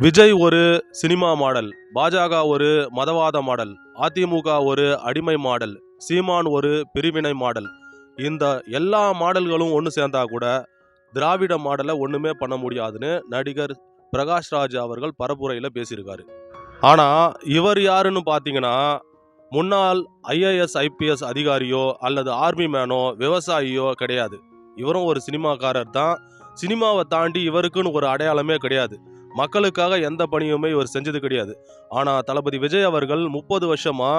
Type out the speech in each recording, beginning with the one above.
விஜய் ஒரு cinema model, பாஜக ஒரு மதவாத மாடல், அதிமுக ஒரு அடிமை மாடல், சீமான் ஒரு பிரிவினை மாடல். இந்த எல்லா மாடல்களும் ஒன்று சேர்ந்தா கூட திராவிட மாடலை ஒன்றுமே பண்ண முடியாதுன்னு நடிகர் பிரகாஷ் ராஜ் அவர்கள் பரப்புரையில் பேசியிருக்காரு. ஆனால் இவர் யாருன்னு பார்த்தீங்கன்னா, முன்னாள் IAS IPS அதிகாரியோ அல்லது ஆர்மி மேனோ விவசாயியோ கிடையாது. இவரும் ஒரு சினிமாக்காரர் தான். சினிமாவை தாண்டி இவருக்குன்னு ஒரு அடையாளமே கிடையாது. மக்களுக்காக எந்த பணியுமே இவர் செஞ்சது கிடையாது. ஆனால் தளபதி விஜய் அவர்கள் 30 வருஷமா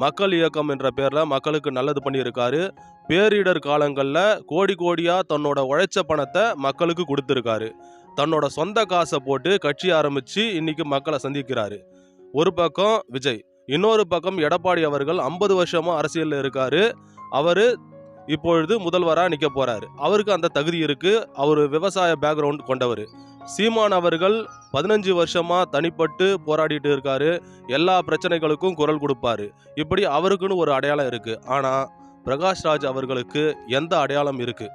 மக்கள் இயக்கம் என்ற பேரில் மக்களுக்கு நல்லது பண்ணியிருக்காரு. பேரிடர் காலங்களில் கோடி கோடியாக தன்னோட உழைச்ச பணத்தை மக்களுக்கு கொடுத்துருக்காரு. தன்னோட சொந்த காசை போட்டு கட்சி ஆரம்பித்து இன்னைக்கு மக்களை சந்திக்கிறாரு. ஒரு பக்கம் விஜய், இன்னொரு பக்கம் எடப்பாடி அவர்கள் 50 வருஷமா அரசியலில் இருக்காரு. அவர் இப்பொழுது முதல்வராக நிற்க போறாரு. அவருக்கு அந்த தகுதி இருக்கு. அவர் விவசாய பேக்ரவுண்ட் கொண்டவர். சீமான் அவர்கள் 15 வருஷமா தனிப்பட்டு போராடிட்டு இருக்காரு. எல்லா பிரச்சனைகளுக்கும் குரல் கொடுப்பாரு. இப்படி அவருக்குன்னு ஒரு அடையாளம் இருக்கு. ஆனா பிரகாஷ் ராஜ் அவர்களுக்கு எந்த அடையாளம் இருக்கு?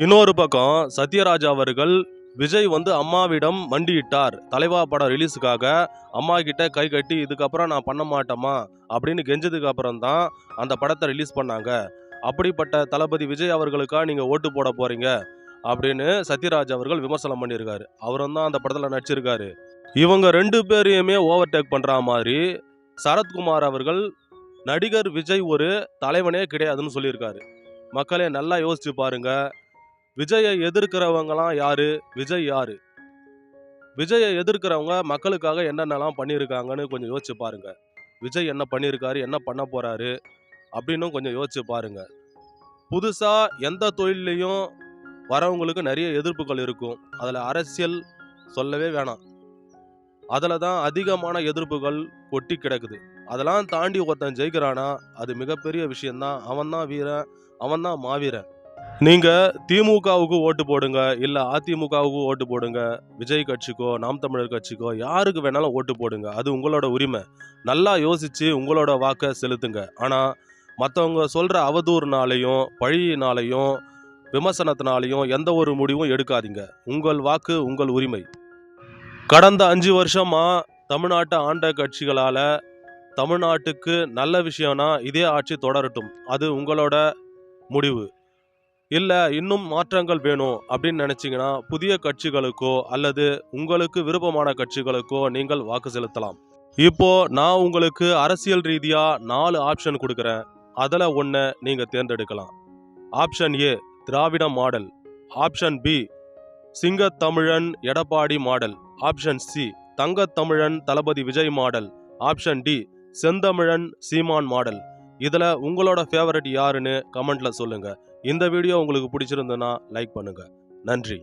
இன்னொரு பக்கம் சத்யராஜ் அவர்கள், விஜய் அம்மாவிடம் மண்டியிட்டார். தலைவா படம் ரிலீஸுக்காக அம்மா கிட்ட கை கட்டி இதுக்கப்புறம் நான் பண்ண மாட்டேமா அப்படின்னு கெஞ்சதுக்கு அப்புறம் தான் அந்த படத்தை ரிலீஸ் பண்ணாங்க. அப்படிப்பட்ட தளபதி விஜய் அவர்களுக்கா நீங்க ஓட்டு போட போறீங்க அப்படின்னு சத்யராஜ் அவர்கள் விமர்சனம் பண்ணியிருக்காரு. அவரும் தான் அந்த படத்தில் நடிச்சிருக்காரு. இவங்க 2 பேரையுமே ஓவர்டேக் பண்ற மாதிரி சரத்குமார் அவர்கள் நடிகர் விஜய் ஒரு தலைவனே கிடையாதுன்னு சொல்லியிருக்காரு. மக்களே நல்லா யோசிச்சு பாருங்க. விஜயை எதிர்க்கிறவங்கலாம் யாரு? விஜய் யாரு? விஜயை எதிர்க்கிறவங்க மக்களுக்காக என்னென்னலாம் பண்ணியிருக்காங்கன்னு கொஞ்சம் யோசிச்சு பாருங்க. விஜய் என்ன பண்ணியிருக்காரு, என்ன பண்ண போறாரு அப்படின்னு கொஞ்சம் யோசிச்சு பாருங்க. புதுசா எந்த தொழிலையும் வரவங்களுக்கு நிறைய எதிர்ப்புகள் இருக்கும். அதில் அரசியல் சொல்லவே வேணாம். அதில் தான் அதிகமான எதிர்ப்புகள் கொட்டி கிடக்குது. அதெல்லாம் தாண்டி ஒருத்தன் ஜெயிக்கிறானா அது மிகப்பெரிய விஷயம்தான். அவன் தான் வீரன், அவன் தான் மாவீரன். நீங்க திமுகவுக்கு ஓட்டு போடுங்க, இல்ல அதிமுகவுக்கு ஓட்டு போடுங்க, விஜய் கட்சிக்கோ நாம் தமிழர் கட்சிக்கோ யாருக்கு வேணாலும் ஓட்டு போடுங்க. அது உங்களோட உரிமை. நல்லா யோசிச்சு உங்களோட வாக்கை செலுத்துங்க. ஆனா மற்றவங்க சொல்ற அவதூறுனாலையும் பழியினாலையும் விமர்சனத்தினாலையும் எந்த ஒரு முடிவும் எடுக்காதீங்க. உங்கள் வாக்கு உங்கள் உரிமை. கடந்த 5 வருஷமா தமிழ்நாட்டை ஆண்ட கட்சிகளால தமிழ்நாட்டுக்கு நல்ல விஷயம்னா இதே ஆட்சி தொடரட்டும். அது உங்களோட முடிவு. இல்லை இன்னும் மாற்றங்கள் வேணும் அப்படின்னு நினச்சிங்கன்னா புதிய கட்சிகளுக்கோ அல்லது உங்களுக்கு விருப்பமான கட்சிகளுக்கோ நீங்கள் வாக்கு செலுத்தலாம். இப்போ நான் உங்களுக்கு அரசியல் ரீதியாக 4 ஆப்ஷன் கொடுக்குறேன். அதில் ஒன்று நீங்கள் தேர்ந்தெடுக்கலாம். Option A Dravida model, option B சிங்கத்தமிழன் எடப்பாடி மாடல், ஆப்ஷன் சி தங்கத்தமிழன் Thalapathy Vijay model, option D செந்தமிழன் சீமான் மாடல். இதில் உங்களோட ஃபேவரட் யாருன்னு கமெண்ட்ல சொல்லுங்க. இந்த வீடியோ உங்களுக்கு பிடிச்சிருந்ததுன்னா லைக் பண்ணுங்க. நன்றி.